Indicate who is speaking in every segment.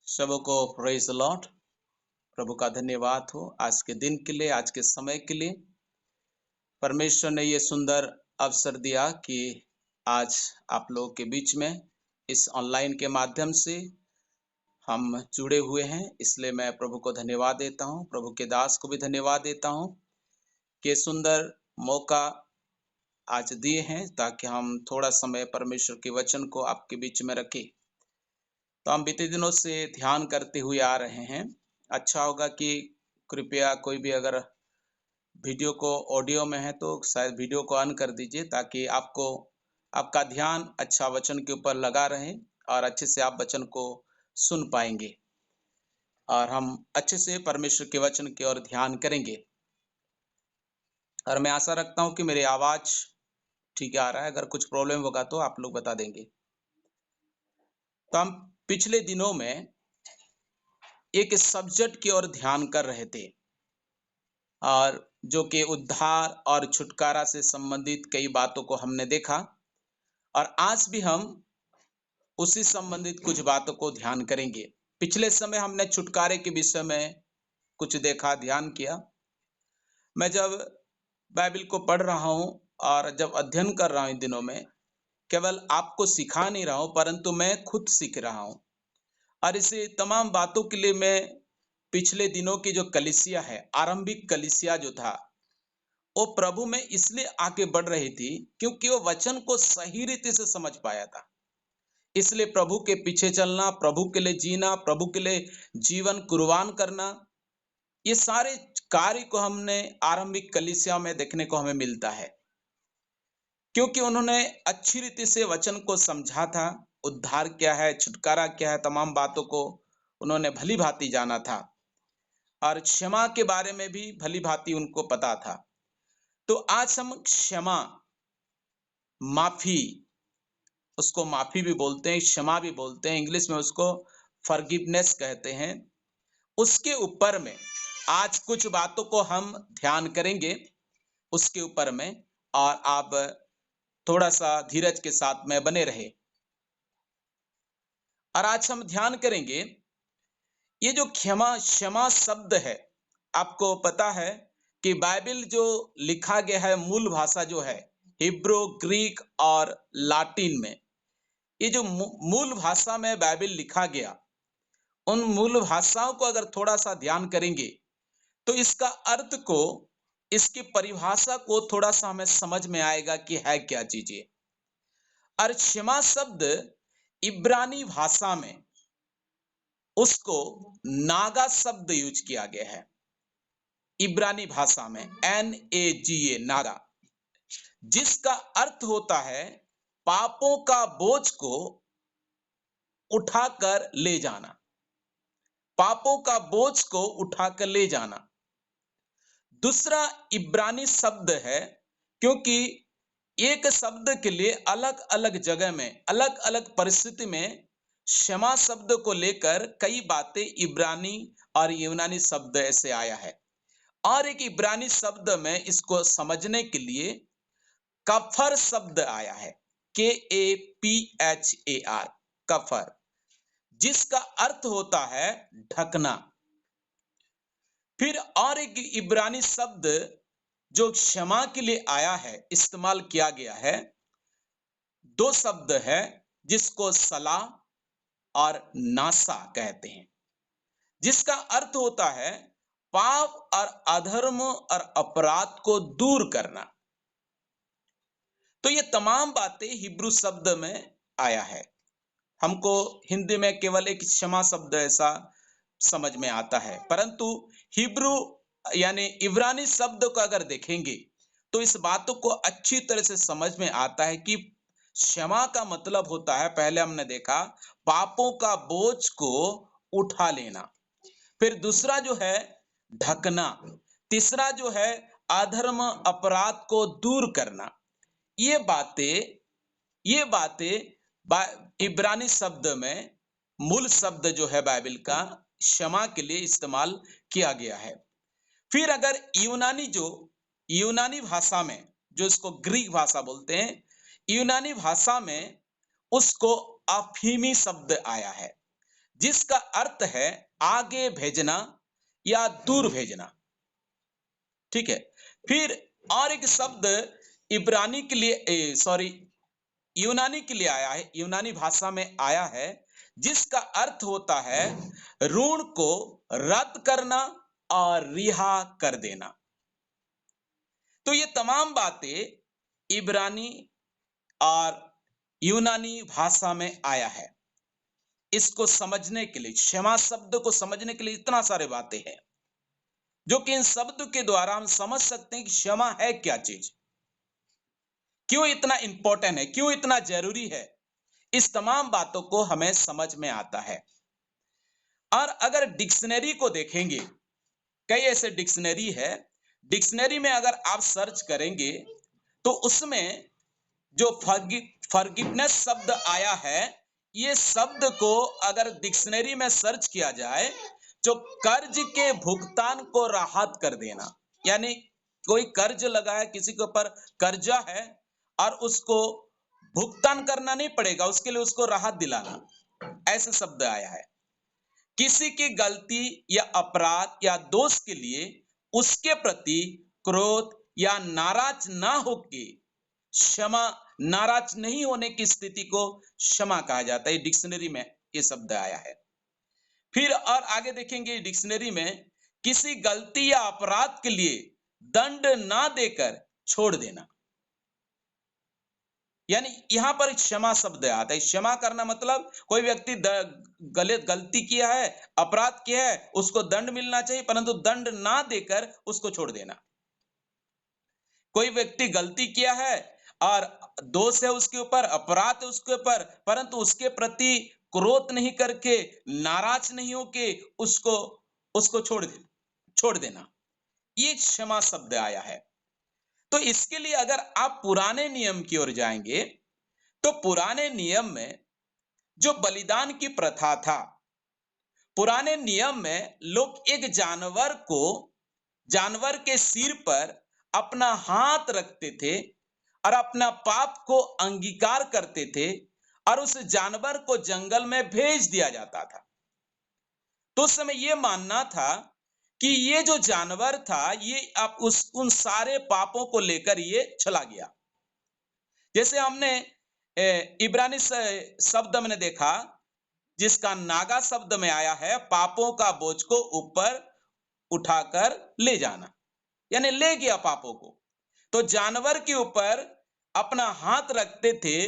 Speaker 1: सबको praise the Lord. प्रभु का धन्यवाद हो आज के दिन के लिए, आज के समय के लिए। परमेश्वर ने ये सुंदर अवसर दिया कि आज आप लोगों के बीच में इस ऑनलाइन के माध्यम से हम जुड़े हुए हैं, इसलिए मैं प्रभु को धन्यवाद देता हूं। प्रभु के दास को भी धन्यवाद देता हूं कि सुंदर मौका आज दिए हैं ताकि हम थोड़ा समय परमेश्वर के वचन को आपके बीच में रखें। तो हम बीते दिनों से ध्यान करते हुए आ रहे हैं। अच्छा होगा कि कृपया कोई भी अगर वीडियो को ऑडियो में है तो शायद वीडियो को ऑन कर दीजिए ताकि आपका ध्यान अच्छा वचन के ऊपर लगा रहे और अच्छे से आप वचन को सुन पाएंगे और हम अच्छे से परमेश्वर के वचन की ओर ध्यान करेंगे। और मैं आशा रखता हूं कि मेरी आवाज ठीक आ रहा है। अगर कुछ प्रॉब्लम होगा तो आप लोग बता देंगे। तो हम पिछले दिनों में एक सब्जेक्ट की ओर ध्यान कर रहे थे और जो कि उद्धार और छुटकारा से संबंधित कई बातों को हमने देखा और आज भी हम उसी संबंधित कुछ बातों को ध्यान करेंगे। पिछले समय हमने छुटकारे के विषय में कुछ देखा, ध्यान किया। मैं जब बाइबल को पढ़ रहा हूं और जब अध्ययन कर रहा हूं इन दिनों में, केवल आपको सिखा नहीं रहा हूं परंतु मैं खुद सीख रहा हूं। और इसी तमाम बातों के लिए मैं पिछले दिनों की जो कलीसिया है, आरंभिक कलीसिया जो था, वो प्रभु में इसलिए आगे बढ़ रही थी क्योंकि वो वचन को सही रीति से समझ पाया था। इसलिए प्रभु के पीछे चलना, प्रभु के लिए जीना, प्रभु के लिए जीवन कुर्बान करना, ये सारे कार्य को हमने आरंभिक कलीसिया में देखने को हमें मिलता है क्योंकि उन्होंने अच्छी रीति से वचन को समझा था। उद्धार क्या है, छुटकारा क्या है, तमाम बातों को उन्होंने भली भांति जाना था और क्षमा के बारे में भी भली भांति उनको पता था। तो आज हम क्षमा, माफी, उसको माफी भी बोलते हैं, क्षमा भी बोलते हैं, इंग्लिश में उसको फॉरगिवनेस कहते हैं। उसके ऊपर में आज कुछ बातों को हम ध्यान करेंगे उसके ऊपर में, और आप थोड़ा सा धीरज के साथ में बने रहे। और आज हम ध्यान करेंगे ये जो क्षमा शब्द है। आपको पता है कि बाइबल जो लिखा गया है, मूल भाषा जो है हिब्रू, ग्रीक और लाटिन में, ये जो मूल भाषा में बाइबल लिखा गया, उन मूल भाषाओं को अगर थोड़ा सा ध्यान करेंगे तो इसका अर्थ को, इसकी परिभाषा को थोड़ा सा हमें समझ में आएगा कि है क्या चीजें। और क्षमा शब्द इब्रानी भाषा में उसको नागा शब्द यूज किया गया है। इब्रानी भाषा में NAGA, नागा, जिसका अर्थ होता है पापों का बोझ को उठाकर ले जाना। पापों का बोझ को उठाकर ले जाना दूसरा इब्रानी शब्द है, क्योंकि एक शब्द के लिए अलग अलग जगह में, अलग अलग परिस्थिति में क्षमा शब्द को लेकर कई बातें इब्रानी और यूनानी शब्द ऐसे आया है। और एक इब्रानी शब्द में इसको समझने के लिए कफर शब्द आया है, KAPHAR, कफर, जिसका अर्थ होता है ढकना। फिर और एक इब्रानी शब्द जो क्षमा के लिए आया है, इस्तेमाल किया गया है, दो शब्द है जिसको सलाह और नासा कहते हैं, जिसका अर्थ होता है पाप और अधर्म और अपराध को दूर करना। तो ये तमाम बातें हिब्रू शब्द में आया है। हमको हिंदी में केवल एक क्षमा शब्द ऐसा समझ में आता है, परंतु हिब्रू यानी इब्रानी शब्द को अगर देखेंगे तो इस बातों को अच्छी तरह से समझ में आता है कि क्षमा का मतलब होता है, पहले हमने देखा, पापों का बोझ को उठा लेना। फिर दूसरा जो है ढकना, तीसरा जो है अधर्म अपराध को दूर करना। ये बातें इब्रानी शब्द में, मूल शब्द जो है बाइबल का क्षमा के लिए इस्तेमाल किया गया है। फिर अगर यूनानी भाषा में, जो इसको ग्रीक भाषा बोलते हैं, यूनानी भाषा में उसको अफीमी शब्द आया है, जिसका अर्थ है आगे भेजना या दूर भेजना। ठीक है। फिर और एक शब्द इब्रानी के लिए सॉरी यूनानी के लिए आया है, यूनानी भाषा में आया है, जिसका अर्थ होता है ऋण को रद्द करना और रिहा कर देना। तो ये तमाम बातें इब्रानी और यूनानी भाषा में आया है। इसको समझने के लिए, क्षमा शब्द को समझने के लिए इतना सारे बातें हैं, जो कि इन शब्द के द्वारा हम समझ सकते हैं कि क्षमा है क्या चीज, क्यों इतना इंपॉर्टेंट है, क्यों इतना जरूरी है। इस तमाम बातों को हमें समझ में आता है। और अगर डिक्शनरी को देखेंगे, कई ऐसे डिक्शनरी है, डिक्शनरी में अगर आप सर्च करेंगे तो उसमें जो फॉरगिवनेस शब्द आया है, ये शब्द को अगर डिक्शनरी में सर्च किया जाए तो कर्ज के भुगतान को राहत कर देना, यानी कोई कर्ज लगा है, किसी के ऊपर कर्जा है और उसको भुगतान करना नहीं पड़ेगा, उसके लिए उसको राहत दिलाना, ऐसे शब्द आया है। किसी की गलती या अपराध या दोष के लिए उसके प्रति क्रोध या नाराज ना होके क्षमा, नाराज नहीं होने की स्थिति को क्षमा कहा जाता है। डिक्शनरी में ये शब्द आया है। फिर और आगे देखेंगे डिक्शनरी में, किसी गलती या अपराध के लिए दंड ना देकर छोड़ देना, यानी यहां पर क्षमा शब्द आता है। क्षमा करना मतलब कोई व्यक्ति गलत गलती किया है, अपराध किया है, उसको दंड मिलना चाहिए, परंतु दंड ना देकर उसको छोड़ देना। कोई व्यक्ति गलती किया है और दोष है उसके ऊपर, अपराध है उसके ऊपर, परंतु उसके प्रति क्रोध नहीं करके, नाराज नहीं होके उसको उसको छोड़ देना, ये क्षमा शब्द आया है। तो इसके लिए अगर आप पुराने नियम की ओर जाएंगे तो पुराने नियम में जो बलिदान की प्रथा था, पुराने नियम में लोग एक जानवर के सिर पर अपना हाथ रखते थे और अपना पाप को अंगीकार करते थे और उस जानवर को जंगल में भेज दिया जाता था। तो उस समय यह मानना था कि ये जो जानवर था, ये अब उन सारे पापों को लेकर ये चला गया। जैसे हमने इब्रानी शब्द हमने देखा, जिसका नागा शब्द में आया है पापों का बोझ को ऊपर उठाकर ले जाना, यानी ले गया पापों को। तो जानवर के ऊपर अपना हाथ रखते थे,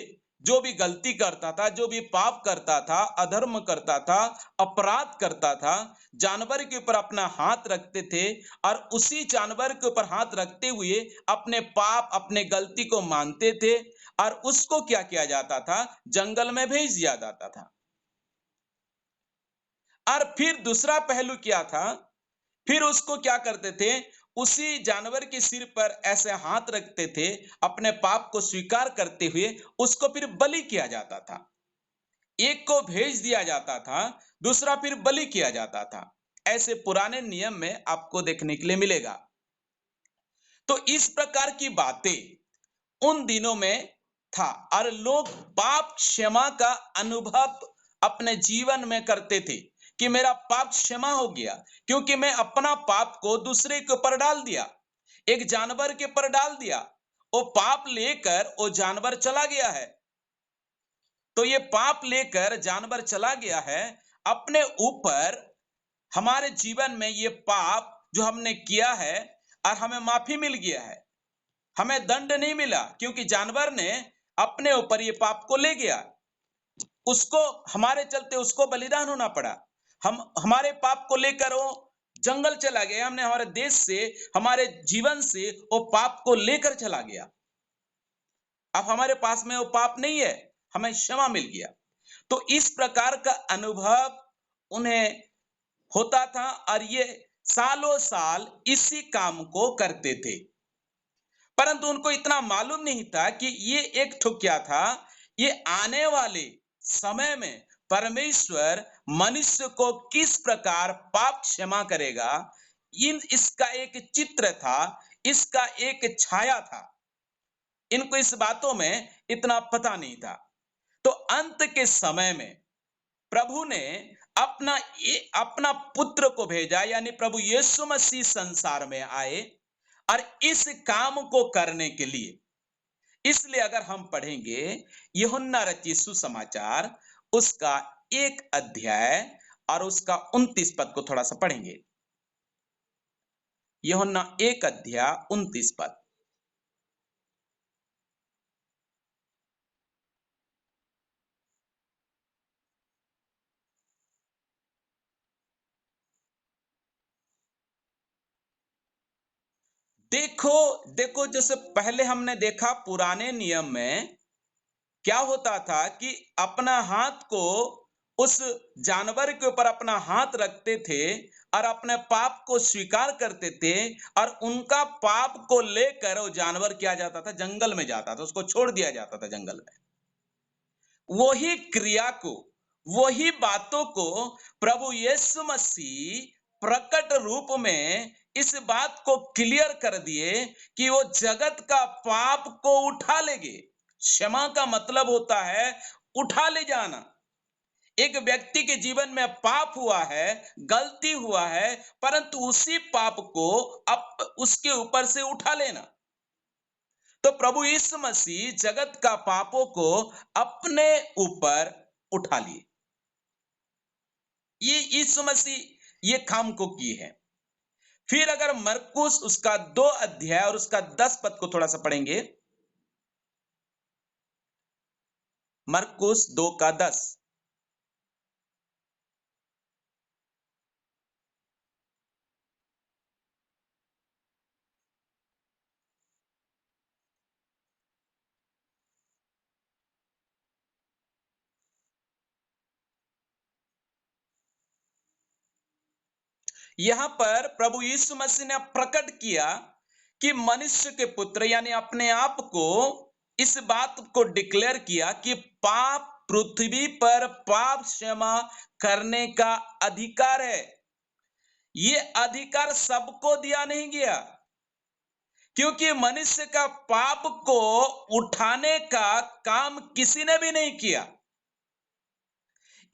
Speaker 1: जो भी गलती करता था, जो भी पाप करता था, अधर्म करता था, अपराध करता था, जानवर के ऊपर अपना हाथ रखते थे और उसी जानवर के ऊपर हाथ रखते हुए अपने पाप, अपने गलती को मानते थे और उसको क्या किया जाता था, जंगल में भेज दिया जाता था। और फिर दूसरा पहलू क्या था, फिर उसको क्या करते थे, उसी जानवर के सिर पर ऐसे हाथ रखते थे, अपने पाप को स्वीकार करते हुए उसको फिर बलि किया जाता था। एक को भेज दिया जाता था, दूसरा फिर बलि किया जाता था। ऐसे पुराने नियम में आपको देखने के लिए मिलेगा। तो इस प्रकार की बातें उन दिनों में था और लोग पाप क्षमा का अनुभव अपने जीवन में करते थे कि मेरा पाप क्षमा हो गया, क्योंकि मैं अपना पाप को दूसरे के ऊपर डाल दिया, एक जानवर के ऊपर डाल दिया, वो पाप लेकर वो जानवर चला गया है। तो ये पाप लेकर जानवर चला गया है अपने ऊपर, हमारे जीवन में ये पाप जो हमने किया है और हमें माफी मिल गया है, हमें दंड नहीं मिला, क्योंकि जानवर ने अपने ऊपर ये पाप को ले गया। उसको हमारे चलते उसको बलिदान होना पड़ा। हमारे पाप को लेकर वो जंगल चला गया, हमने हमारे देश से, हमारे जीवन से वो पाप को लेकर चला गया। अब हमारे पास में वो पाप नहीं है, हमें क्षमा मिल गया। तो इस प्रकार का अनुभव उन्हें होता था और ये सालों साल इसी काम को करते थे, परंतु उनको इतना मालूम नहीं था कि ये एक ठो क्या था, ये आने वाले समय में परमेश्वर मनुष्य को किस प्रकार पाप क्षमा करेगा, इसका एक चित्र था, इसका एक छाया था। इनको इस बातों में इतना पता नहीं था। तो अंत के समय में प्रभु ने अपना पुत्र को भेजा, यानी प्रभु यीशु मसीह संसार में आए और इस काम को करने के लिए। इसलिए अगर हम पढ़ेंगे यूहन्ना रचित सुसमाचार उसका 1 अध्याय और उसका 29 पद को थोड़ा सा पढ़ेंगे। यूहन्ना 1 अध्याय 29 पद। देखो देखो, जैसे पहले हमने देखा पुराने नियम में क्या होता था कि अपना हाथ को उस जानवर के ऊपर अपना हाथ रखते थे और अपने पाप को स्वीकार करते थे, और उनका पाप को लेकर वो जानवर किया जाता था, जंगल में जाता था, उसको छोड़ दिया जाता था जंगल में। वही क्रिया को, वही बातों को प्रभु यीशु मसीह प्रकट रूप में इस बात को क्लियर कर दिए कि वो जगत का पाप को उठा लेंगे। क्षमा का मतलब होता है उठा ले जाना। एक व्यक्ति के जीवन में पाप हुआ है, गलती हुआ है, परंतु उसी पाप को अब उसके ऊपर से उठा लेना। तो प्रभु यीशु मसीह जगत का पापों को अपने ऊपर उठा लिए। ये यीशु मसीह ये काम को किए हैं। फिर अगर मरकुस उसका 2 अध्याय और उसका 10 पद को थोड़ा सा पढ़ेंगे। मरकुस 2 का 10। यहां पर प्रभु यीशु मसीह ने प्रकट किया कि मनुष्य के पुत्र यानी अपने आप को इस बात को डिक्लेयर किया कि पाप पृथ्वी पर पाप क्षमा करने का अधिकार है। ये अधिकार सबको दिया नहीं गया, क्योंकि मनुष्य का पाप को उठाने का काम किसी ने भी नहीं किया।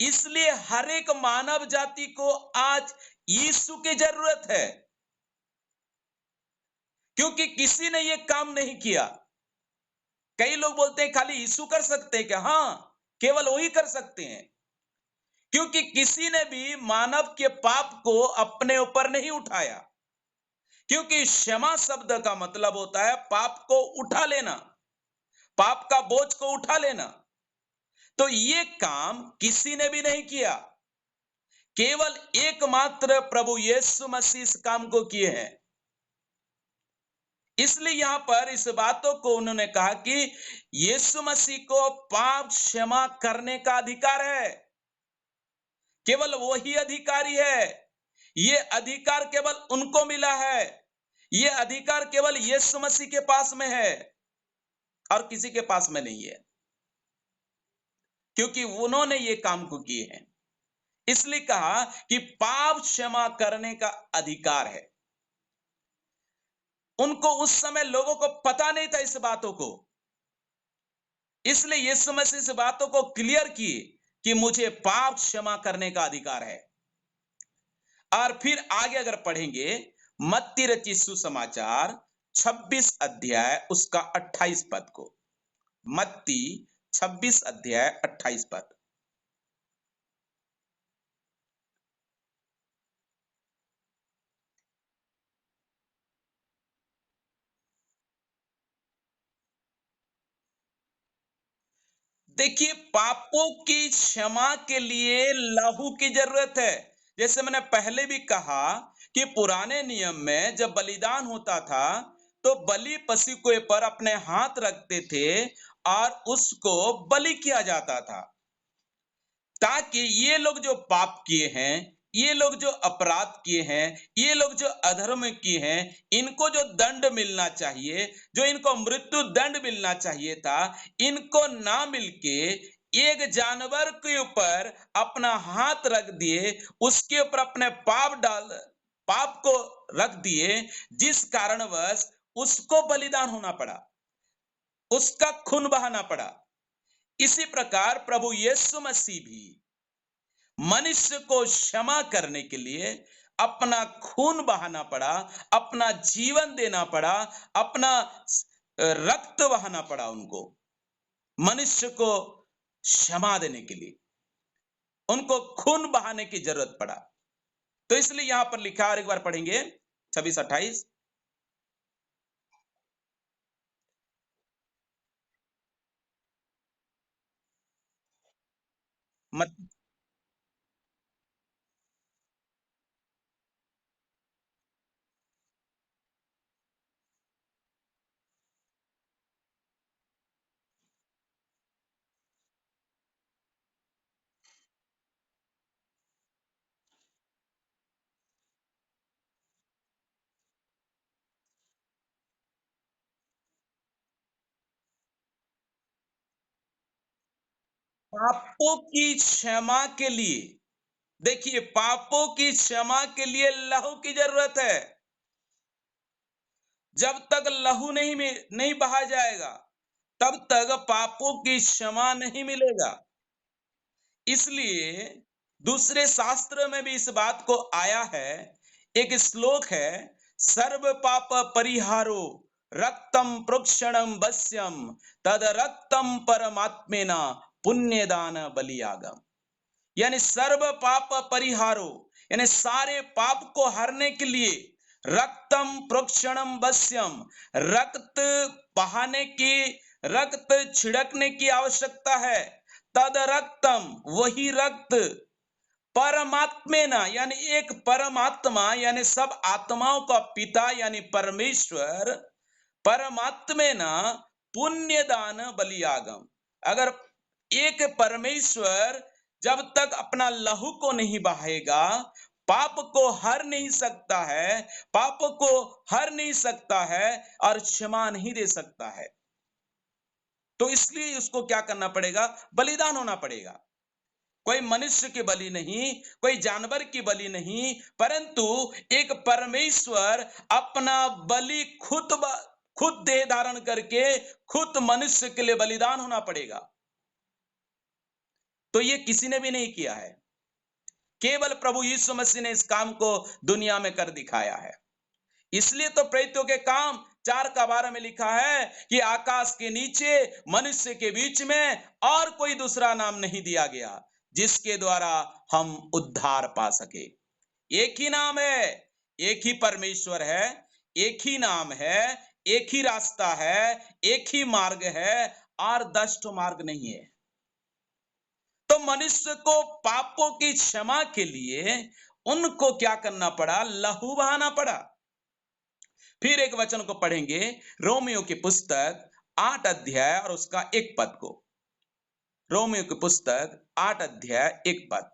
Speaker 1: इसलिए हर एक मानव जाति को आज यीशु की जरूरत है, क्योंकि किसी ने यह काम नहीं किया। कई लोग बोलते हैं खाली यीशु कर सकते हैं क्या? हाँ, केवल वही कर सकते हैं, क्योंकि किसी ने भी मानव के पाप को अपने ऊपर नहीं उठाया। क्योंकि क्षमा शब्द का मतलब होता है पाप को उठा लेना, पाप का बोझ को उठा लेना। तो ये काम किसी ने भी नहीं किया, केवल एकमात्र प्रभु यीशु मसीह इस काम को किए हैं। इसलिए यहां पर इस बातों को उन्होंने कहा कि यीशु मसीह को पाप क्षमा करने का अधिकार है। केवल वही अधिकारी है। ये अधिकार केवल उनको मिला है। ये अधिकार केवल यीशु मसीह के पास में है और किसी के पास में नहीं है, क्योंकि उन्होंने ये काम को किए हैं। इसलिए कहा कि पाप क्षमा करने का अधिकार है। उनको उस समय लोगों को पता नहीं था इस बातों को, इसलिए यीशु मसीह इस बातों को क्लियर किए कि मुझे पाप क्षमा करने का अधिकार है। और फिर आगे अगर पढ़ेंगे मत्ती रचित सुसमाचार 26 अध्याय उसका 28 पद को। मत्ती 26 अध्याय 28 पद। देखिए, पापों की क्षमा के लिए लहू की जरूरत है। जैसे मैंने पहले भी कहा कि पुराने नियम में जब बलिदान होता था तो बलि पशु के ऊपर अपने हाथ रखते थे और उसको बलि किया जाता था, ताकि ये लोग जो पाप किए हैं, ये लोग जो अपराध किए हैं, ये लोग जो अधर्म किए हैं, इनको जो दंड मिलना चाहिए, जो इनको मृत्यु दंड मिलना चाहिए था, इनको ना मिलके एक जानवर के ऊपर अपना हाथ रख दिए, उसके ऊपर अपने पाप को रख दिए, जिस कारणवश उसको बलिदान होना पड़ा, उसका खून बहाना पड़ा। इसी प्रकार प्रभु यीशु मसीह भी मनुष्य को क्षमा करने के लिए अपना खून बहाना पड़ा, अपना जीवन देना पड़ा, अपना रक्त बहाना पड़ा उनको, मनुष्य को क्षमा देने के लिए उनको खून बहाने की जरूरत पड़ा। तो इसलिए यहां पर लिखा, और एक बार पढ़ेंगे 26-28। मत पापों की क्षमा के लिए, देखिए, पापों की क्षमा के लिए लहू की जरूरत है। जब तक लहू नहीं बहा जाएगा, तब तक पापों की क्षमा नहीं मिलेगा। इसलिए दूसरे शास्त्र में भी इस बात को आया है, एक श्लोक है, सर्व पाप परिहारो रक्तम प्रोक्षणम वश्यम तद रक्तम परमात्मेना पुण्यदान बलियागम। यानी सर्व पाप परिहारो, यानी सारे पाप को हरने के लिए रक्तम प्रोक्षणम वश्यम, रक्त बहाने की, रक्त छिड़कने की आवश्यकता है। तद रक्तम, वही रक्त, परमात्मे ना, यानी एक परमात्मा, यानी सब आत्माओं का पिता यानी परमेश्वर, परमात्मे ना पुण्य दान बलियागम। अगर एक परमेश्वर जब तक अपना लहू को नहीं बहाएगा, पाप को हर नहीं सकता है, पाप को हर नहीं सकता है और क्षमा नहीं दे सकता है। तो इसलिए उसको क्या करना पड़ेगा? बलिदान होना पड़ेगा। कोई मनुष्य की बलि नहीं, कोई जानवर की बलि नहीं, परंतु एक परमेश्वर अपना बलि खुद देह धारण करके खुद मनुष्य के लिए बलिदान होना पड़ेगा। तो ये किसी ने भी नहीं किया है, केवल प्रभु यीशु मसीह ने इस काम को दुनिया में कर दिखाया है। इसलिए तो प्रेरितों के काम 4 का 12 में लिखा है कि आकाश के नीचे मनुष्य के बीच में और कोई दूसरा नाम नहीं दिया गया जिसके द्वारा हम उद्धार पा सके। एक ही नाम है, एक ही परमेश्वर है, एक ही नाम है, एक ही रास्ता है, एक ही मार्ग है, और 10 मार्ग नहीं है। तो मनुष्य को पापों की क्षमा के लिए उनको क्या करना पड़ा? लहू बहाना पड़ा। फिर एक वचन को पढ़ेंगे, रोमियो की पुस्तक 8 अध्याय और उसका 1 पद को। रोमियो की पुस्तक 8 अध्याय 1 पद।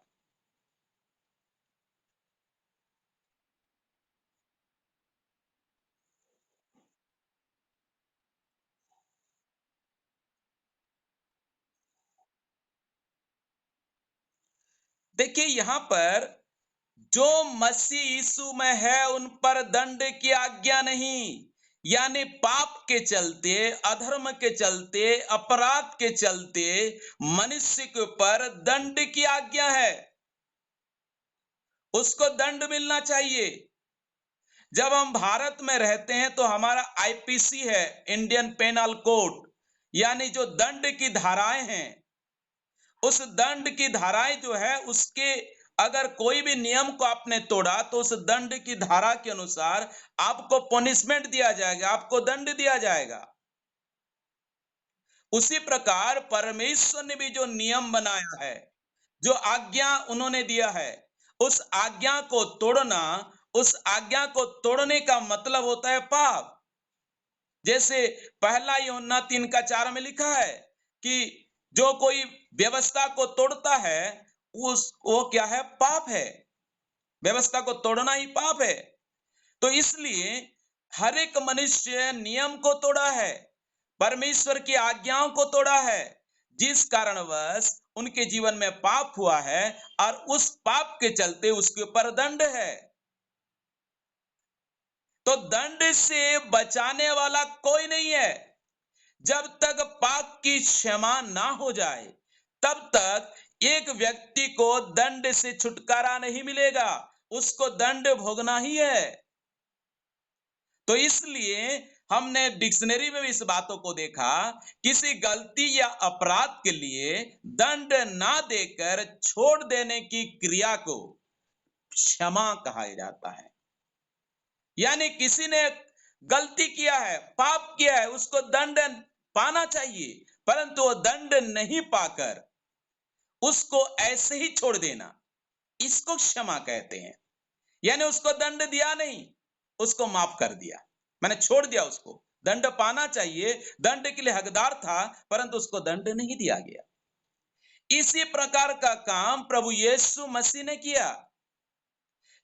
Speaker 1: देखिए, यहां पर जो मसीह यीशु में है उन पर दंड की आज्ञा नहीं, यानी पाप के चलते, अधर्म के चलते, अपराध के चलते मनुष्य के ऊपर दंड की आज्ञा है। उसको दंड मिलना चाहिए। जब हम भारत में रहते हैं तो हमारा आईपीसी है, इंडियन पेनल कोड, यानी जो दंड की धाराएं हैं, उस दंड की धाराएं जो है उसके, अगर कोई भी नियम को आपने तोड़ा तो उस दंड की धारा के अनुसार आपको पनिशमेंट दिया जाएगा, आपको दंड दिया जाएगा। उसी प्रकार परमेश्वर ने भी जो नियम बनाया है, जो आज्ञा उन्होंने दिया है, उस आज्ञा को तोड़ना, उस आज्ञा को तोड़ने का मतलब होता है पाप। जैसे 1 यूहन्ना 3 का 4 में लिखा है कि जो कोई व्यवस्था को तोड़ता है उस वो क्या है? पाप है। व्यवस्था को तोड़ना ही पाप है। तो इसलिए हर एक मनुष्य नियम को तोड़ा है, परमेश्वर की आज्ञाओं को तोड़ा है, जिस कारणवश उनके जीवन में पाप हुआ है और उस पाप के चलते उसके ऊपर दंड है। तो दंड से बचाने वाला कोई नहीं है। जब तक पाप की क्षमा ना हो जाए, तब तक एक व्यक्ति को दंड से छुटकारा नहीं मिलेगा, उसको दंड भोगना ही है। तो इसलिए हमने डिक्शनरी में भी इस बातों को देखा, किसी गलती या अपराध के लिए दंड ना देकर छोड़ देने की क्रिया को क्षमा कहा जाता है। यानी किसी ने गलती किया है, पाप किया है, उसको दंड पाना चाहिए, परंतु वो दंड नहीं पाकर उसको ऐसे ही छोड़ देना, इसको क्षमा कहते हैं। यानी उसको दंड दिया नहीं, उसको माफ कर दिया, मैंने छोड़ दिया उसको। दंड पाना चाहिए, दंड के लिए हकदार था, परंतु उसको दंड नहीं दिया गया। इसी प्रकार का काम प्रभु यीशु मसीह ने किया।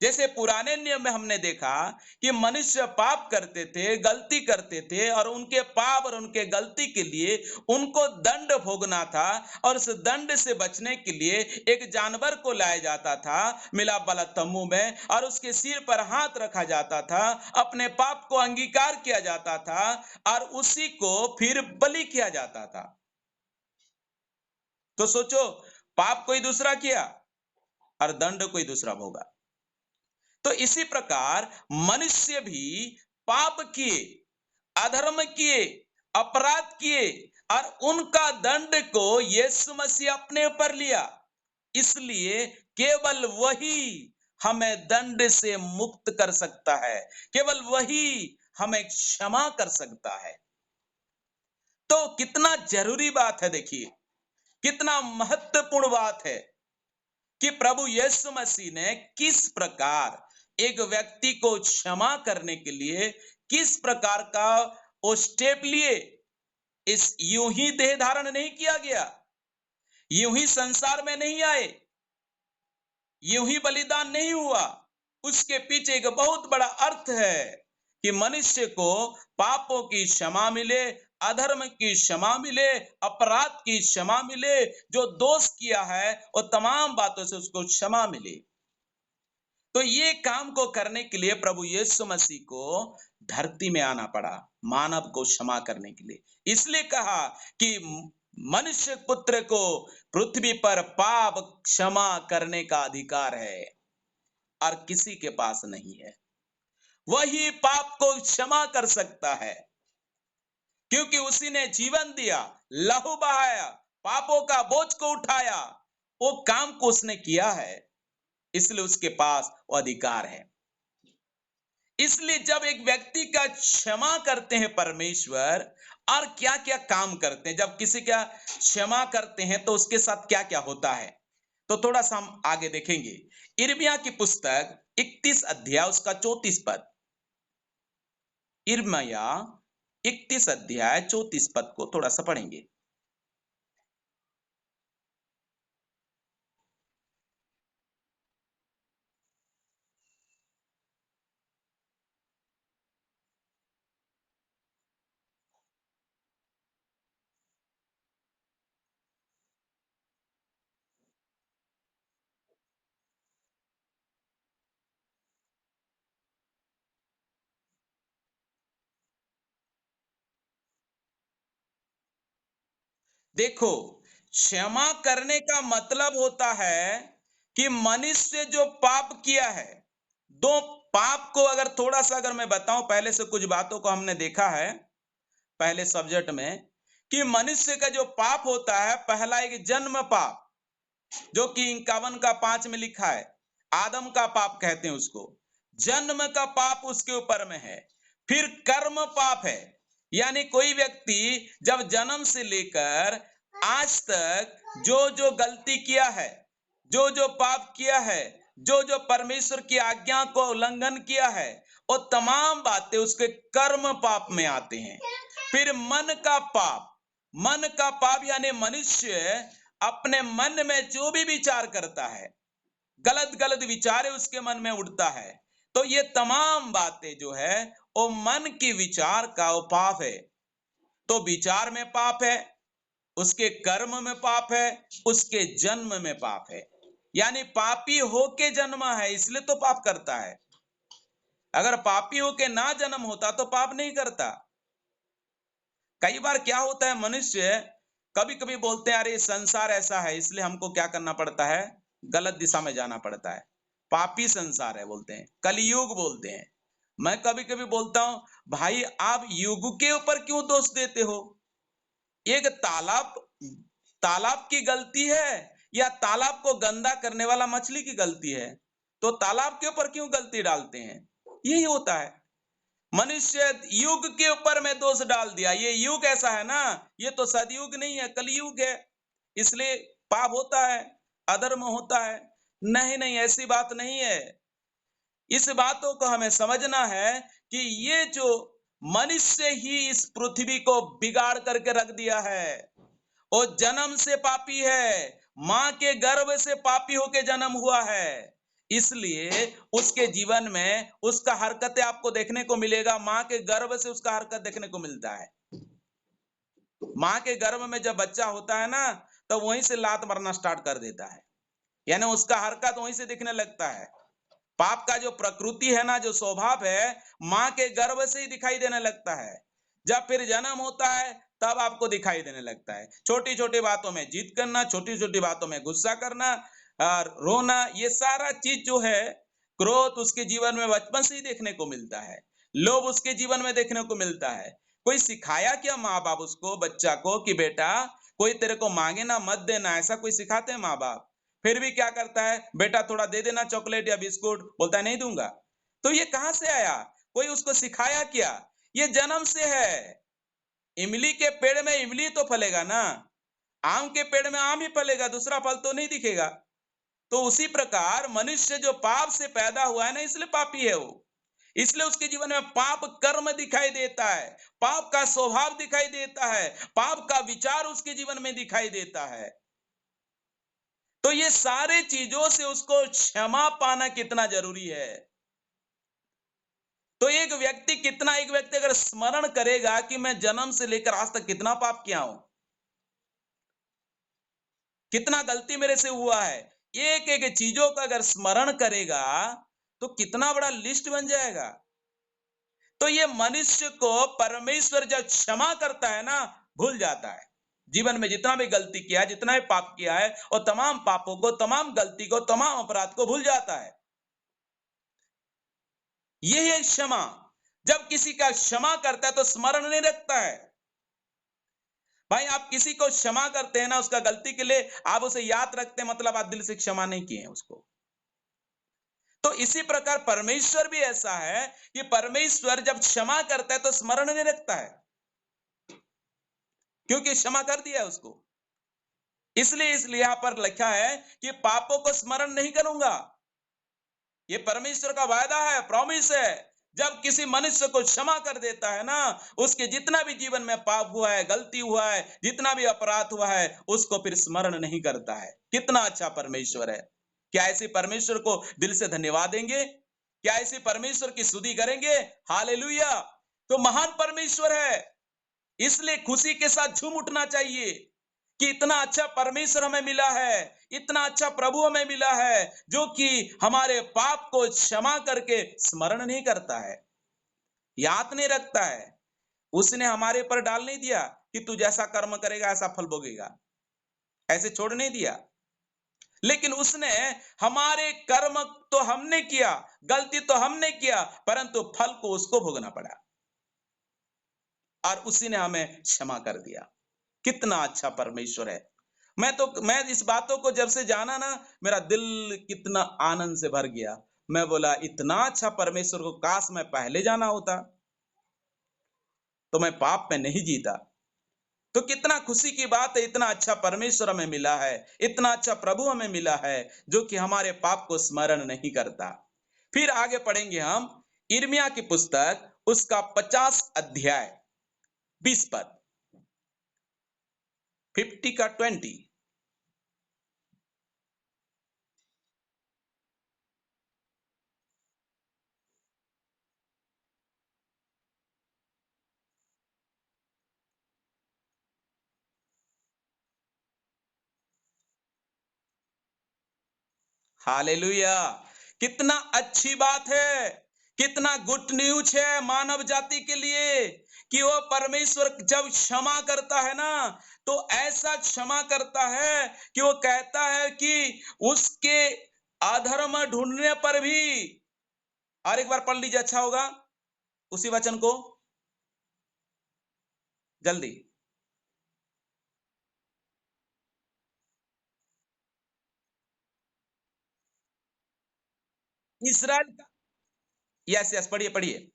Speaker 1: जैसे पुराने नियम में हमने देखा कि मनुष्य पाप करते थे, गलती करते थे, और उनके पाप और उनके गलती के लिए उनको दंड भोगना था, और उस दंड से बचने के लिए एक जानवर को लाया जाता था मिलाप वाला तम्बू में, और उसके सिर पर हाथ रखा जाता था, अपने पाप को अंगीकार किया जाता था, और उसी को फिर बलि किया जाता था। तो सोचो, पाप कोई दूसरा किया और दंड कोई दूसरा भोगा। तो इसी प्रकार मनुष्य भी पाप किए, अधर्म किए, अपराध किए, और उनका दंड को यीशु मसीह अपने ऊपर लिया। इसलिए केवल वही हमें दंड से मुक्त कर सकता है, केवल वही हमें क्षमा कर सकता है। तो कितना जरूरी बात है, देखिए कितना महत्वपूर्ण बात है कि प्रभु यीशु मसीह ने किस प्रकार एक व्यक्ति को क्षमा करने के लिए किस प्रकार का वो स्टेप लिए। इस यूं ही देह धारण नहीं किया गया, यूं ही संसार में नहीं आए, यूं ही बलिदान नहीं हुआ। उसके पीछे एक बहुत बड़ा अर्थ है कि मनुष्य को पापों की क्षमा मिले, अधर्म की क्षमा मिले, अपराध की क्षमा मिले, जो दोष किया है वो तमाम बातों से उसको क्षमा मिले। तो ये काम को करने के लिए प्रभु यीशु मसीह को धरती में आना पड़ा, मानव को क्षमा करने के लिए। इसलिए कहा कि मनुष्य पुत्र को पृथ्वी पर पाप क्षमा करने का अधिकार है, और किसी के पास नहीं है। वही पाप को क्षमा कर सकता है, क्योंकि उसी ने जीवन दिया, लहू बहाया, पापों का बोझ को उठाया। वो काम को उसने किया है, इसलिए उसके पास वो अधिकार है। इसलिए जब एक व्यक्ति का क्षमा करते हैं परमेश्वर, और क्या क्या काम करते हैं, जब किसी का क्षमा करते हैं तो उसके साथ क्या क्या होता है, तो थोड़ा सा हम आगे देखेंगे। यिर्मयाह की पुस्तक 31 अध्याय उसका 34 पद। यिर्मयाह 31 अध्याय 34 पद को थोड़ा सा पढ़ेंगे। देखो, क्षमा करने का मतलब होता है कि मनुष्य जो पाप किया है, दो पाप को अगर थोड़ा सा अगर मैं बताऊं, पहले से कुछ बातों को हमने देखा है पहले सब्जेक्ट में, कि मनुष्य का जो पाप होता है, पहला एक जन्म पाप, जो कि 51 का 5 में लिखा है, आदम का पाप कहते हैं उसको। जन्म का पाप उसके ऊपर में है। फिर कर्म पाप है, यानी कोई व्यक्ति जब जन्म से लेकर आज तक जो जो गलती किया है, जो जो पाप किया है, जो जो परमेश्वर की आज्ञा को उल्लंघन किया है, वो तमाम बातें उसके कर्म पाप में आते हैं। फिर मन का पाप, मन का पाप यानी मनुष्य अपने मन में जो भी विचार करता है, गलत गलत विचार उसके मन में उठता है, तो ये तमाम बातें जो है वो मन की विचार का वो पाप है। तो विचार में पाप है, उसके कर्म में पाप है, उसके जन्म में पाप है। यानी पापी होके जन्मा है, इसलिए तो पाप करता है। अगर पापी होके ना जन्म होता तो पाप नहीं करता। कई बार क्या होता है, मनुष्य कभी कभी बोलते हैं अरे संसार ऐसा है इसलिए हमको क्या करना पड़ता है, गलत दिशा में जाना पड़ता है, पापी संसार है बोलते हैं, कलयुग बोलते हैं। मैं कभी कभी बोलता हूं, भाई आप युग के ऊपर क्यों दोष देते हो? एक तालाब तालाब की गलती है या तालाब को गंदा करने वाला मछली की गलती है? तो तालाब के ऊपर क्यों गलती डालते हैं? यही होता है। मनुष्य युग के ऊपर में दोष डाल दिया, ये युग ऐसा है ना, ये तो सदयुग नहीं है, कलयुग है, इसलिए पाप होता है, अधर्म होता है। नहीं नहीं, ऐसी बात नहीं है। इस बातों को हमें समझना है कि ये जो मनुष्य ही इस पृथ्वी को बिगाड़ करके रख दिया है। वो जन्म से पापी है, माँ के गर्भ से पापी होके जन्म हुआ है। इसलिए उसके जीवन में उसका हरकतें आपको देखने को मिलेगा, माँ के गर्भ से उसका हरकत देखने को मिलता है। माँ के गर्भ में जब बच्चा होता है ना, तो वहीं से लात मारना स्टार्ट कर देता है, यानी उसका हरकत वहीं से दिखने लगता है। पाप का जो प्रकृति है ना, जो स्वभाव है, माँ के गर्भ से ही दिखाई देने लगता है। जब फिर जन्म होता है तब आपको दिखाई देने लगता है। छोटी छोटी बातों में जिद करना, छोटी छोटी बातों में गुस्सा करना, रोना, ये सारा चीज जो है, क्रोध उसके जीवन में बचपन से ही देखने को मिलता है। लोभ उसके जीवन में देखने को मिलता है। कोई सिखाया क्या माँ बाप उसको, बच्चा को, कि बेटा कोई तेरे को मांगे ना मत देना, ऐसा कोई सिखाते हैं माँ बाप? फिर भी क्या करता है, बेटा थोड़ा दे देना चॉकलेट या बिस्कुट, बोलता है नहीं दूंगा। तो ये कहां से आया? कोई उसको सिखाया क्या? ये जन्म से है। इमली के पेड़ में इमली तो फलेगा ना, आम के पेड़ में आम ही फलेगा, दूसरा फल तो नहीं दिखेगा। तो उसी प्रकार मनुष्य जो पाप से पैदा हुआ है ना, इसलिए पापी है वो। इसलिए उसके जीवन में पाप कर्म दिखाई देता है, पाप का स्वभाव दिखाई देता है, पाप का विचार उसके जीवन में दिखाई देता है। तो ये सारे चीजों से उसको क्षमा पाना कितना जरूरी है। तो एक व्यक्ति अगर स्मरण करेगा कि मैं जन्म से लेकर आज तक कितना पाप किया हूं, कितना गलती मेरे से हुआ है, एक एक चीजों का अगर स्मरण करेगा तो कितना बड़ा लिस्ट बन जाएगा। तो ये मनुष्य को परमेश्वर जब क्षमा करता है ना, भूल जाता है। जीवन में जितना भी गलती किया है, जितना भी पाप किया है, और तमाम पापों को, तमाम गलती को, तमाम अपराध को भूल जाता है। यही है क्षमा। जब किसी का क्षमा करता है तो स्मरण नहीं रखता है। भाई आप किसी को क्षमा करते हैं ना, उसका गलती के लिए आप उसे याद रखते हैं, मतलब आप दिल से क्षमा नहीं किए हैं उसको। तो इसी प्रकार परमेश्वर भी ऐसा है कि परमेश्वर जब क्षमा करता है तो स्मरण नहीं रखता है, क्योंकि क्षमा कर दिया है उसको। इसलिए यहां पर लिखा है कि पापों को स्मरण नहीं करूंगा। ये परमेश्वर का वायदा है, प्रॉमिस है। जब किसी मनुष्य को क्षमा कर देता है ना, उसके जितना भी जीवन में पाप हुआ है, गलती हुआ है, जितना भी अपराध हुआ है, उसको फिर स्मरण नहीं करता है। कितना अच्छा परमेश्वर है। क्या ऐसे परमेश्वर को दिल से धन्यवाद देंगे? क्या ऐसे परमेश्वर की स्तुति करेंगे? हालेलुया! तो महान परमेश्वर है, इसलिए खुशी के साथ झूम उठना चाहिए कि इतना अच्छा परमेश्वर हमें मिला है, इतना अच्छा प्रभु हमें मिला है, जो कि हमारे पाप को क्षमा करके स्मरण नहीं करता है, याद नहीं रखता है। उसने हमारे पर डाल नहीं दिया कि तू जैसा कर्म करेगा ऐसा फल भोगेगा, ऐसे छोड़ नहीं दिया। लेकिन उसने हमारे कर्म तो हमने किया, गलती तो हमने किया, परंतु फल को उसको भोगना पड़ा, और उसी ने हमें क्षमा कर दिया। कितना अच्छा परमेश्वर है। मैं इस बातों को जब से जाना ना, मेरा दिल कितना आनंद से भर गया। मैं बोला इतना अच्छा परमेश्वर को काश मैं पहले जाना होता, तो मैं पाप में नहीं जीता। तो कितना खुशी की बात है, इतना अच्छा परमेश्वर हमें मिला है, इतना अच्छा प्रभु हमें मिला है, जो कि हमारे पाप को स्मरण नहीं करता। फिर आगे पढ़ेंगे हम यिर्मयाह की पुस्तक, उसका 50 अध्याय 20 पद, 50 का 20। हालेलुया! कितना अच्छी बात है कितना गुड न्यूज है मानव जाति के लिए कि वो परमेश्वर जब क्षमा करता है ना, तो ऐसा क्षमा करता है कि वो कहता है कि उसके अधर्म ढूंढने पर भी, और एक बार पढ़ लीजिए अच्छा होगा उसी वचन को, जल्दी। इसराइल का, यस यस, पढ़िए पढ़िए।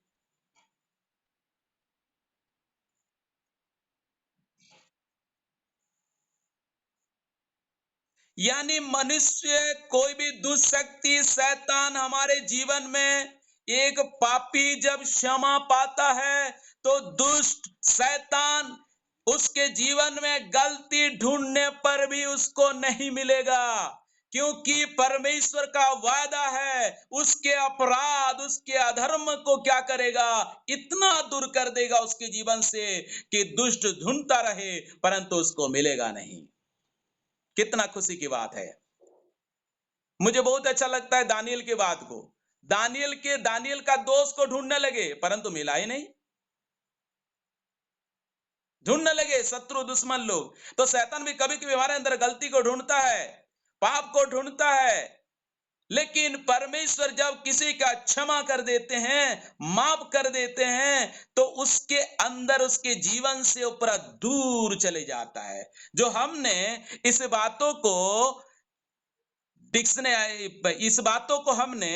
Speaker 1: यानी मनुष्य, कोई भी दुष्शक्ति शैतान हमारे जीवन में, एक पापी जब क्षमा पाता है तो दुष्ट शैतान उसके जीवन में गलती ढूंढने पर भी उसको नहीं मिलेगा, क्योंकि परमेश्वर का वादा है उसके अपराध उसके अधर्म को क्या करेगा, इतना दूर कर देगा उसके जीवन से कि दुष्ट ढूंढता रहे परंतु उसको मिलेगा नहीं। कितना खुशी की बात है। मुझे बहुत अच्छा लगता है दानियल की बात को। दानियल का दोस्त को ढूंढने लगे परंतु मिला ही नहीं। ढूंढने लगे शत्रु दुश्मन लोग। तो शैतान भी कभी कभी हमारे अंदर गलती को ढूंढता है, पाप को ढूंढता है, लेकिन परमेश्वर जब किसी का क्षमा कर देते हैं, माफ कर देते हैं, तो उसके अंदर उसके जीवन से ऊपर दूर चले जाता है। जो हमने इस बातों को इस बातों को हमने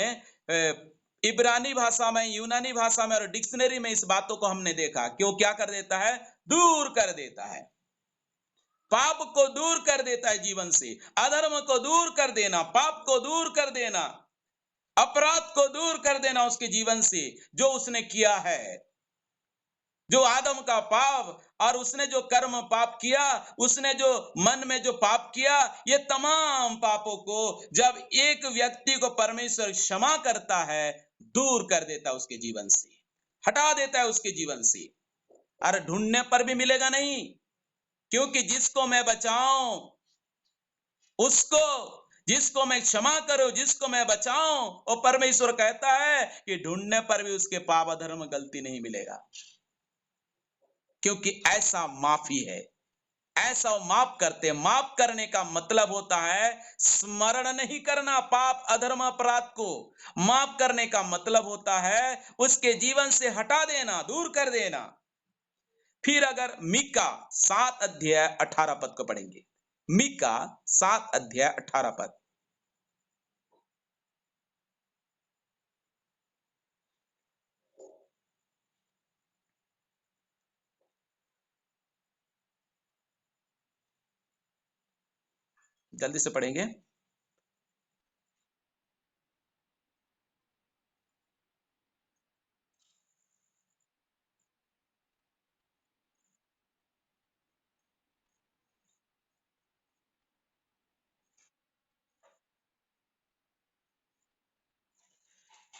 Speaker 1: इब्रानी भाषा में, यूनानी भाषा में और डिक्शनरी में इस बातों को हमने देखा कि वो क्या कर देता है, दूर कर देता है। पाप को दूर कर देता है जीवन से, अधर्म को दूर कर देना, पाप को दूर कर देना, अपराध को दूर कर देना उसके जीवन से जो उसने किया है। जो आदम का पाप और उसने जो कर्म पाप किया, उसने जो मन में जो पाप किया, ये तमाम पापों को जब एक व्यक्ति को परमेश्वर क्षमा करता है, दूर कर देता है उसके जीवन से, हटा देता है उसके जीवन से। अरे ढूंढने पर भी मिलेगा नहीं, क्योंकि जिसको मैं बचाऊं उसको, जिसको मैं क्षमा करूं, जिसको मैं बचाऊं, वो परमेश्वर कहता है कि ढूंढने पर भी उसके पाप अधर्म गलती नहीं मिलेगा, क्योंकि ऐसा माफी है। ऐसा वो माफ करते हैं। माफ करने का मतलब होता है स्मरण नहीं करना पाप अधर्म अपराध को। माफ करने का मतलब होता है उसके जीवन से हटा देना, दूर कर देना। फिर अगर मीका 7 अध्याय 18 पद को पढ़ेंगे, मीका 7 अध्याय 18 पद, जल्दी से पढ़ेंगे।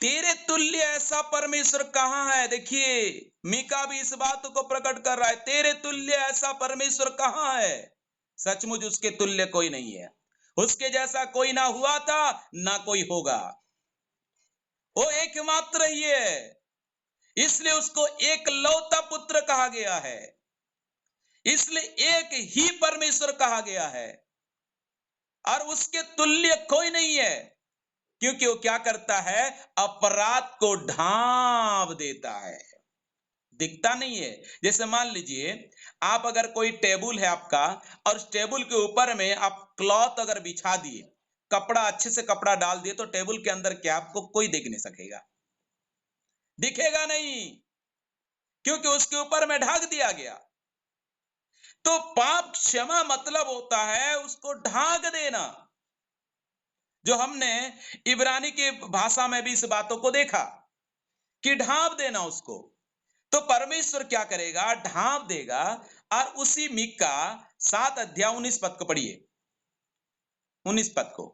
Speaker 1: तेरे तुल्य ऐसा परमेश्वर कहाँ है। देखिए, मीका भी इस बात को प्रकट कर रहा है, तेरे तुल्य ऐसा परमेश्वर कहाँ है। सचमुच उसके तुल्य कोई नहीं है, उसके जैसा कोई ना हुआ था ना कोई होगा। वो एकमात्र ही है, इसलिए उसको एक लौता पुत्र कहा गया है, इसलिए एक ही परमेश्वर कहा गया है, और उसके तुल्य कोई नहीं है। क्योंकि वो क्या करता है, अपराध को ढांप देता है, दिखता नहीं है। जैसे मान लीजिए, आप अगर कोई टेबल है आपका, और उस टेबल के ऊपर में आप क्लॉथ अगर बिछा दिए, कपड़ा अच्छे से कपड़ा डाल दिए, तो टेबल के अंदर क्या आपको कोई देख नहीं सकेगा, दिखेगा नहीं, क्योंकि उसके ऊपर में ढक दिया गया। तो पाप क्षमा मतलब होता है उसको ढांक देना, जो हमने इब्रानी की भाषा में भी इस बातों को देखा कि ढांप देना उसको। तो परमेश्वर क्या करेगा, ढांप देगा। और उसी मीका 7 अध्याय 19 पद को पढ़िए, 19 पद को।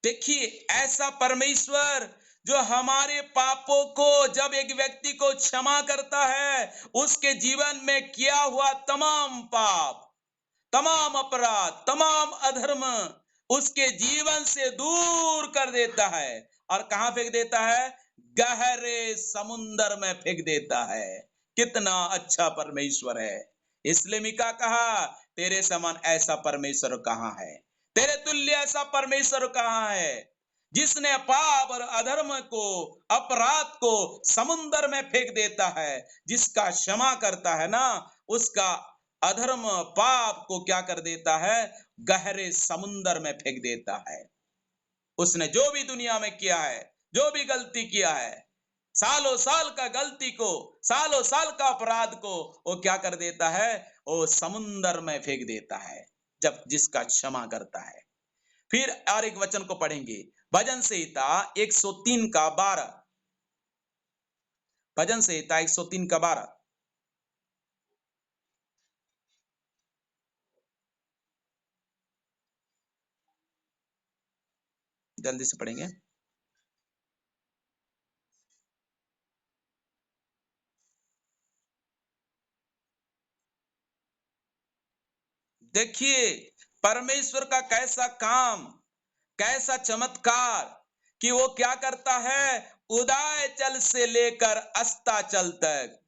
Speaker 1: देखिए, ऐसा परमेश्वर जो हमारे पापों को जब एक व्यक्ति को क्षमा करता है, उसके जीवन में किया हुआ तमाम पाप, तमाम अपराध, तमाम अधर्म उसके जीवन से दूर कर देता है और कहां फेंक देता है? गहरे समुंदर में फेंक देता है। कितना अच्छा परमेश्वर है। इसलिए मीका कहा, तेरे समान ऐसा परमेश्वर कहां है? तेरे तुल्य ऐसा परमेश्वर कहां है? जिसने पाप और अधर्म को, अपराध को समुंदर में फेंक देता है, जिसका क्षमा करता है ना, उसका अधर्म, पाप को क्या कर देता है? गहरे समुंदर में फेंक देता है। उसने जो भी दुनिया में किया है, जो भी गलती किया है, सालों साल का गलती को, सालों साल का अपराध को वो क्या कर देता है? वो समुंदर में फेंक देता है, जब जिसका क्षमा करता है। फिर और एक वचन को पढ़ेंगे, भजन संहिता 103 का 12। भजन संहिता 103 का 12। जल्दी से पढ़ेंगे। देखिए परमेश्वर का कैसा काम, कैसा चमत्कार कि वो क्या करता है? उदय चल से लेकर अस्ताचल तक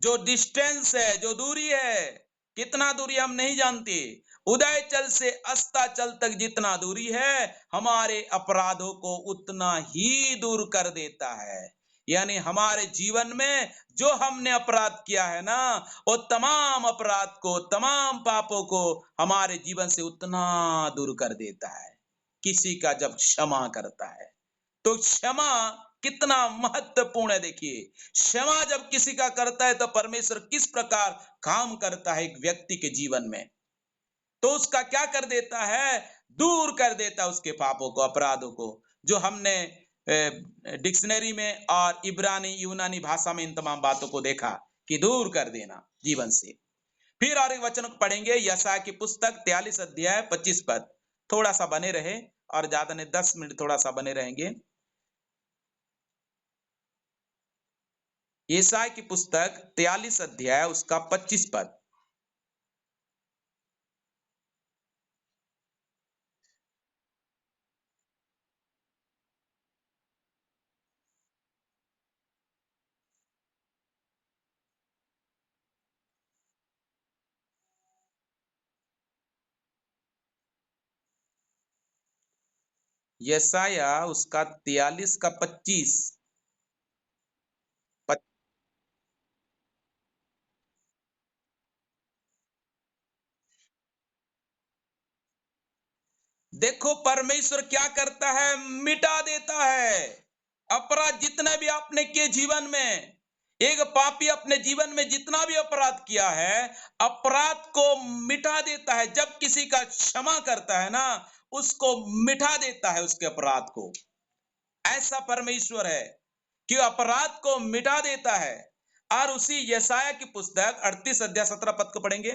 Speaker 1: जो डिस्टेंस है, जो दूरी है, कितना दूरी हम नहीं जानते। उदय चल से अस्ताचल तक जितना दूरी है, हमारे अपराधों को उतना ही दूर कर देता है। यानी हमारे जीवन में जो हमने अपराध किया है ना, वो तमाम अपराध को, तमाम पापों को हमारे जीवन से उतना दूर कर देता है, किसी का जब क्षमा करता है। तो क्षमा कितना महत्वपूर्ण है। देखिए क्षमा जब किसी का करता है तो परमेश्वर किस प्रकार काम करता है एक व्यक्ति के जीवन में। तो उसका क्या कर देता है? दूर कर देता है उसके पापों को, अपराधों को, जो हमने डिक्शनरी में और इब्रानी यूनानी भाषा में इन तमाम बातों को देखा कि दूर कर देना जीवन से। फिर और एक वचन को पढ़ेंगे, यशायाह की पुस्तक 43 अध्याय 25 पद। थोड़ा सा बने रहे और ज्यादा नहीं, 10 मिनट थोड़ा सा बने रहेंगे। यशायाह की पुस्तक 43 अध्याय उसका 25 पद। यशायाह उसका 43 का 25। देखो परमेश्वर क्या करता है? मिटा देता है अपराध जितने भी आपने किए जीवन में। एक पापी अपने जीवन में जितना भी अपराध किया है, अपराध को मिटा देता है। जब किसी का क्षमा करता है ना, उसको मिटा देता है, उसके अपराध को। ऐसा परमेश्वर है कि अपराध को मिटा देता है। और उसी यशायाह की पुस्तक 38 अध्याय 17 पद को पढ़ेंगे।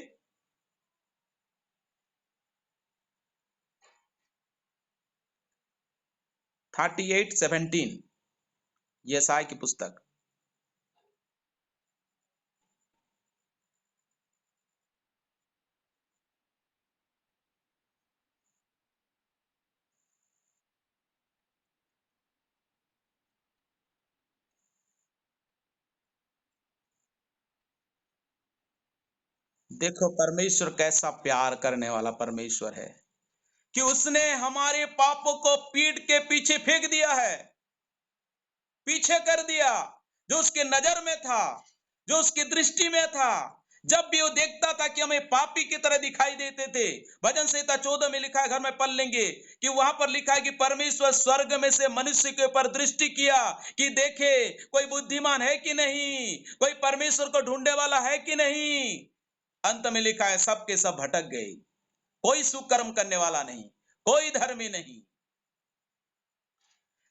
Speaker 1: 38:17 यशायाह की पुस्तक। देखो परमेश्वर कैसा प्यार करने वाला परमेश्वर है कि उसने हमारे पापों को पीठ के पीछे फेंक दिया है, पीछे कर दिया। जो उसके नजर में था, जो उसकी दृष्टि में था, जब भी वो देखता था कि हमें पापी की तरह दिखाई देते थे। भजन संहिता 14 में लिखा है, घर में पढ़ लेंगे, कि वहां पर लिखा है कि परमेश्वर स्वर्ग में से मनुष्य के ऊपर दृष्टि किया कि देखे कोई बुद्धिमान है कि नहीं, कोई परमेश्वर को ढूंढने वाला है कि नहीं। अंत में लिखा है सब के सब भटक गए, कोई सुकर्म करने वाला नहीं, कोई धर्मी नहीं।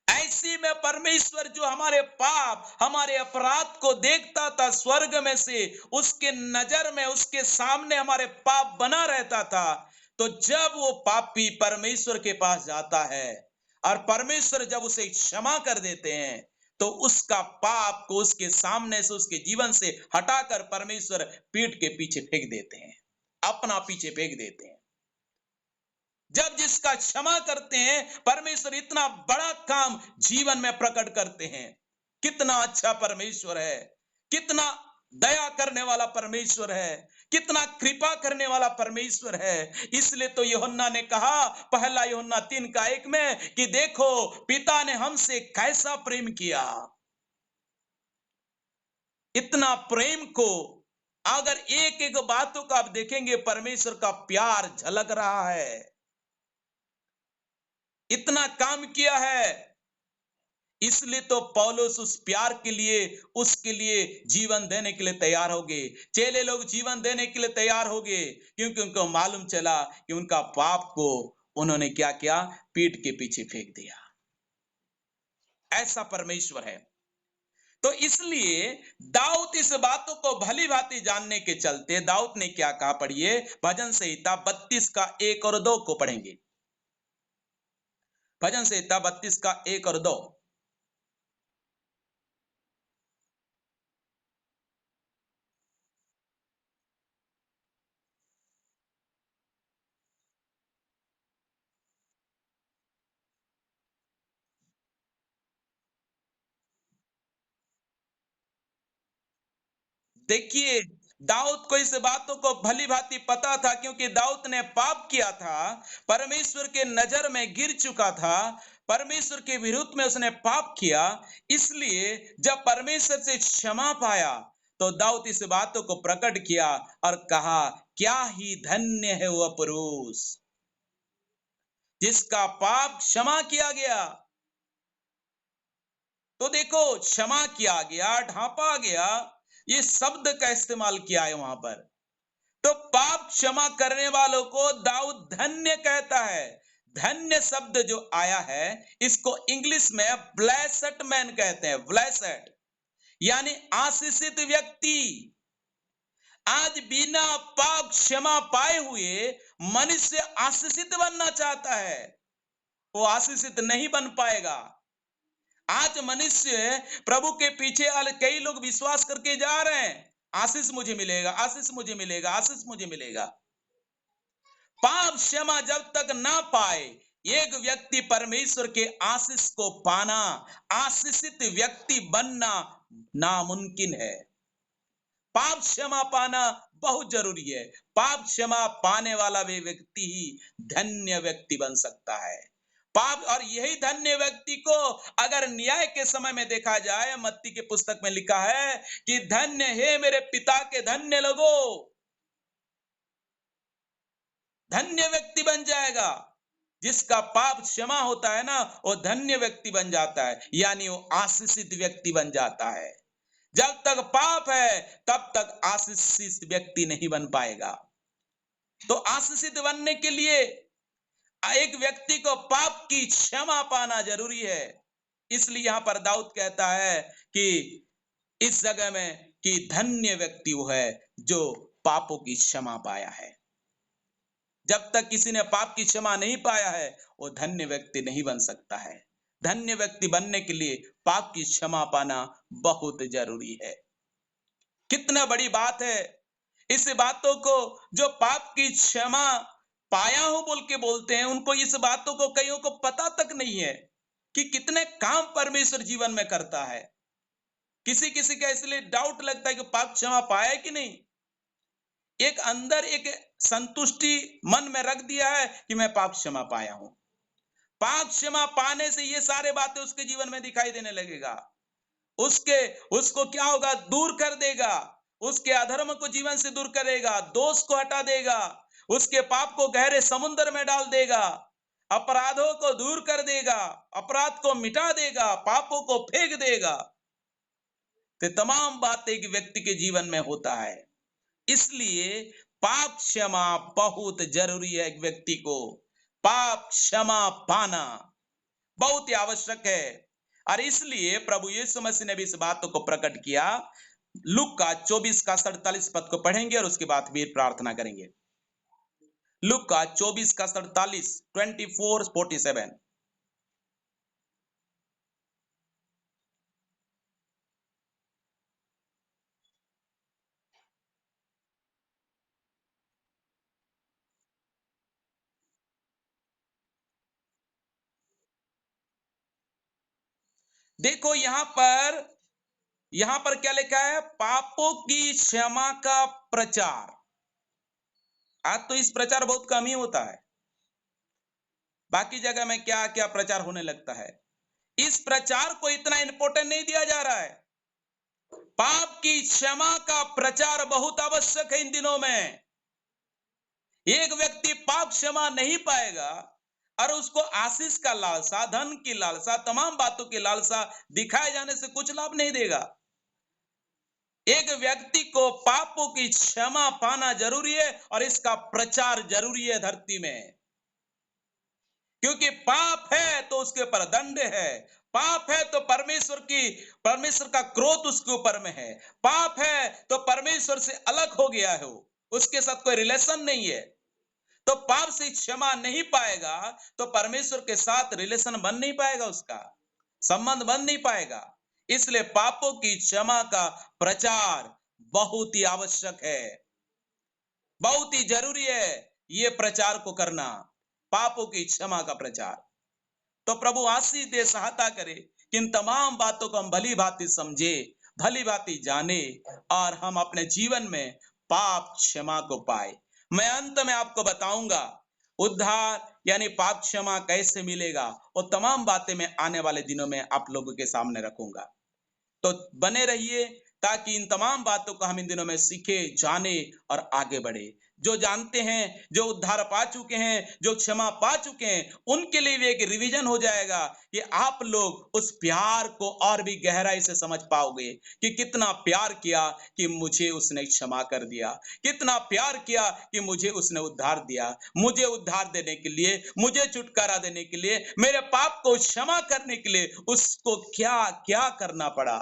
Speaker 1: ऐसी में परमेश्वर जो हमारे पाप, हमारे अपराध को देखता था स्वर्ग में से, उसके नजर में, उसके सामने हमारे पाप बना रहता था। तो जब वो पापी परमेश्वर के पास जाता है और परमेश्वर जब उसे क्षमा कर देते हैं तो उसका पाप को उसके सामने से, उसके जीवन से हटाकर परमेश्वर पीठ के पीछे फेंक देते हैं, अपना पीछे फेंक देते हैं। जब जिसका क्षमा करते हैं परमेश्वर इतना बड़ा काम जीवन में प्रकट करते हैं। कितना अच्छा परमेश्वर है, कितना दया करने वाला परमेश्वर है, कितना कृपा करने वाला परमेश्वर है। इसलिए तो यूहन्ना ने कहा, पहला यूहन्ना 3:1 में, कि देखो पिता ने हमसे कैसा प्रेम किया। इतना प्रेम को अगर एक एक बातों का आप देखेंगे, परमेश्वर का प्यार झलक रहा है। इतना काम किया है, इसलिए तो पौलुस उस प्यार के लिए, उसके लिए जीवन देने के लिए तैयार हो गए। चेले लोग जीवन देने के लिए तैयार हो गए, क्योंकि उनको मालूम चला कि उनका पाप को उन्होंने क्या किया, पीठ के पीछे फेंक दिया। ऐसा परमेश्वर है। तो इसलिए दाऊद इस बातों को भली भांति जानने के चलते दाऊद ने क्या कहा, पढ़िए भजन संहिता 32 का 1 और 2 को पढ़ेंगे। भजन संहिता 32 का 1 और 2। देखिए, दाऊद को इस बातों को भली भांति पता था, क्योंकि दाऊद ने पाप किया था, परमेश्वर के नजर में गिर चुका था, परमेश्वर के विरुद्ध में उसने पाप किया। इसलिए जब परमेश्वर से क्षमा पाया तो दाऊद इस बातों को प्रकट किया और कहा, क्या ही धन्य है वह पुरुष जिसका पाप क्षमा किया गया। तो देखो, क्षमा किया गया, ढांपा गया, ये शब्द का इस्तेमाल किया है वहां पर। तो पाप क्षमा करने वालों को दाऊद धन्य कहता है। धन्य शब्द जो आया है, इसको इंग्लिश में ब्लेसेड मैन कहते हैं। ब्लेसेड यानी आशीषित व्यक्ति। आज बिना पाप क्षमा पाए हुए मनुष्य आशीषित बनना चाहता है, वो आशीषित नहीं बन पाएगा। आज मनुष्य प्रभु के पीछे कई लोग विश्वास करके जा रहे हैं, आशीष मुझे मिलेगा, आशीष मुझे मिलेगा, आशीष मुझे मिलेगा। पाप क्षमा जब तक ना पाए एक व्यक्ति परमेश्वर के आशीष को पाना, आशीषित व्यक्ति बनना नामुमकिन है। पाप क्षमा पाना बहुत जरूरी है। पाप क्षमा पाने वाला वे व्यक्ति ही धन्य व्यक्ति बन सकता है। पाप, और यही धन्य व्यक्ति को अगर न्याय के समय में देखा जाए, मत्ती के पुस्तक में लिखा है कि धन्य है मेरे पिता के धन्य लोगों, धन्य व्यक्ति बन जाएगा। जिसका पाप क्षमा होता है ना, वो धन्य व्यक्ति बन जाता है, यानी वो आशीषित व्यक्ति बन जाता है। जब तक पाप है तब तक आशीषित व्यक्ति नहीं बन पाएगा। तो आशीषित बनने के लिए एक व्यक्ति को पाप की क्षमा पाना जरूरी है। इसलिए यहां पर दाऊद कहता है कि इस जगह में कि धन्य व्यक्ति वो है जो पापों की क्षमा पाया है। जब तक किसी ने पाप की क्षमा नहीं पाया है, वो धन्य व्यक्ति नहीं बन सकता है। धन्य व्यक्ति बनने के लिए पाप की क्षमा पाना बहुत जरूरी है। कितना बड़ी बात है। इस बातों को जो पाप की क्षमा पाया हूं बोल के बोलते हैं, उनको इस बातों को कईयों को पता तक नहीं है कि कितने काम परमेश्वर जीवन में करता है। किसी किसी का इसलिए डाउट लगता है कि पाप क्षमा पाया है कि नहीं। एक अंदर एक संतुष्टि मन में रख दिया है कि मैं पाप क्षमा पाया हूं। पाप क्षमा पाने से ये सारे बातें उसके जीवन में दिखाई देने लगेगा। उसको क्या होगा, दूर कर देगा। उसके अधर्म को जीवन से दूर करेगा, दोष को हटा देगा, उसके पाप को गहरे समुद्र में डाल देगा, अपराधों को दूर कर देगा, अपराध को मिटा देगा, पापों को फेंक देगा। तो तमाम बातें एक व्यक्ति के जीवन में होता है। इसलिए पाप क्षमा बहुत जरूरी है। एक व्यक्ति को पाप क्षमा पाना बहुत ही आवश्यक है। और इसलिए प्रभु यीशु मसीह ने भी इस बात को प्रकट किया। लूका 24 का 47 पद को पढ़ेंगे और उसके बाद फिर प्रार्थना करेंगे। लूका 24 का 47, 24:47। देखो यहां पर क्या लिखा है? पापों की क्षमा का प्रचार। आज तो इस प्रचार बहुत कम ही होता है। बाकी जगह में क्या क्या प्रचार होने लगता है। इस प्रचार को इतना इंपॉर्टेंट नहीं दिया जा रहा है। पाप की क्षमा का प्रचार बहुत आवश्यक है इन दिनों में। एक व्यक्ति पाप क्षमा नहीं पाएगा और उसको आशीष का लालसा, धन की लालसा, तमाम बातों की लालसा दिखाए जाने से कुछ लाभ नहीं देगा। एक व्यक्ति को पापों की क्षमा पाना जरूरी है और इसका प्रचार जरूरी है धरती में। क्योंकि पाप है तो उसके ऊपर दंड है। पाप है तो परमेश्वर का क्रोध उसके ऊपर में है। पाप है तो परमेश्वर से अलग हो गया है वो, उसके साथ कोई रिलेशन नहीं है। तो पाप से क्षमा नहीं पाएगा तो परमेश्वर के साथ रिलेशन बन नहीं पाएगा, उसका संबंध बन नहीं पाएगा। इसलिए पापों की क्षमा का प्रचार बहुत ही आवश्यक है, बहुत ही जरूरी है ये प्रचार को करना, पापों की क्षमा का प्रचार। तो प्रभु आशीष दे, सहायता करे कि इन तमाम बातों को हम भली भांति समझे, भली भांति जाने और हम अपने जीवन में पाप क्षमा को पाए। मैं अंत में आपको बताऊंगा उद्धार यानी पाप क्षमा कैसे मिलेगा, वो तमाम बातें मैं आने वाले दिनों में आप लोगों के सामने रखूंगा। तो बने रहिए ताकि इन तमाम बातों को हम इन दिनों में सीखे, जाने और आगे बढ़े। जो जानते हैं, जो उद्धार पा चुके हैं, जो क्षमा पा चुके हैं, उनके लिए भी एक रिवीजन हो जाएगा कि आप लोग उस प्यार को और भी गहराई से समझ पाओगे कि कितना प्यार किया कि मुझे उसने क्षमा कर दिया, कितना प्यार किया कि मुझे उसने उद्धार दिया, मुझे उद्धार देने के लिए, मुझे छुटकारा देने के लिए, मेरे पाप को क्षमा करने के लिए उसको क्या क्या करना पड़ा।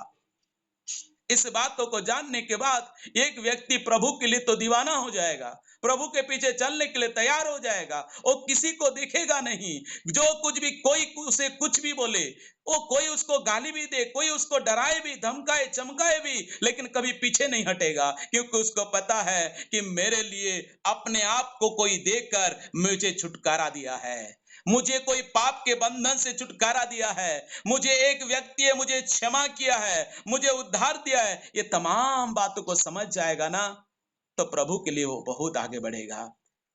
Speaker 1: इस बातों को जानने के बाद एक व्यक्ति प्रभु के लिए तो दीवाना हो जाएगा, प्रभु के पीछे चलने के लिए तैयार हो जाएगा। वो किसी को देखेगा नहीं, जो कुछ भी कोई उसे कुछ भी बोले, वो कोई उसको गाली भी दे, कोई उसको डराए भी, धमकाए, चमकाए भी, लेकिन कभी पीछे नहीं हटेगा, क्योंकि उसको पता है कि मेरे लिए अपने आप को कोई देकर मुझे छुटकारा दिया है, मुझे कोई पाप के बंधन से छुटकारा दिया है, मुझे एक व्यक्ति है, मुझे क्षमा किया है, मुझे उद्धार दिया है। ये तमाम बातों को समझ जाएगा ना, तो प्रभु के लिए वो बहुत आगे बढ़ेगा।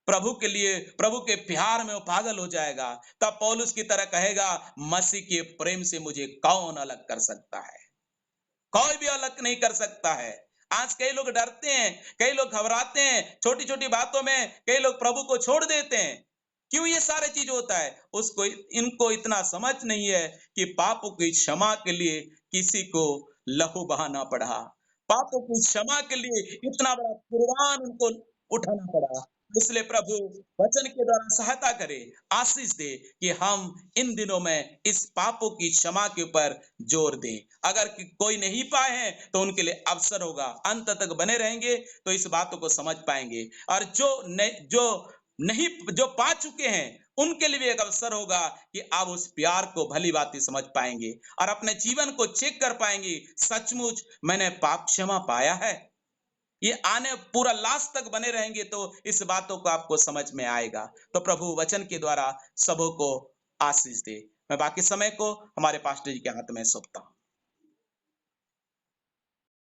Speaker 1: प्रभु के लिए, प्रभु के प्यार में वो पागल हो जाएगा। तब पौलुस की तरह कहेगा, मसीह के प्रेम से मुझे कौन अलग कर सकता है? कोई भी अलग नहीं कर सकता है। आज कई लोग डरते हैं, कई लोग घबराते हैं, छोटी छोटी बातों में कई लोग प्रभु को छोड़ देते हैं। क्यों ये सारे चीज होता है? उसको इनको इतना समझ नहीं है कि पापों की क्षमा के लिए किसी को लहू बहाना पड़ा, पापों की क्षमा के लिए इतना बड़ा कुर्बान उनको उठाना पड़ा। इसलिए प्रभु वचन के द्वारा सहायता करे, आशीष दे कि हम इन दिनों में इस पापों की क्षमा के ऊपर जोर दें। अगर कोई नहीं पाए हैं तो उनके लिए अवसर होगा, अंत तक बने रहेंगे तो इस बातों को समझ पाएंगे। और जो पा चुके हैं उनके लिए भी एक अवसर होगा कि आप उस प्यार को भली भांति समझ पाएंगे और अपने जीवन को चेक कर पाएंगे, सचमुच मैंने पाप क्षमा पाया है। ये आने पूरा लास्ट तक बने रहेंगे तो इस बातों को आपको समझ में आएगा। तो प्रभु वचन के द्वारा सबों को आशीष दे। मैं बाकी समय को हमारे पास्टर जी के हाथ में सौंपता हूं।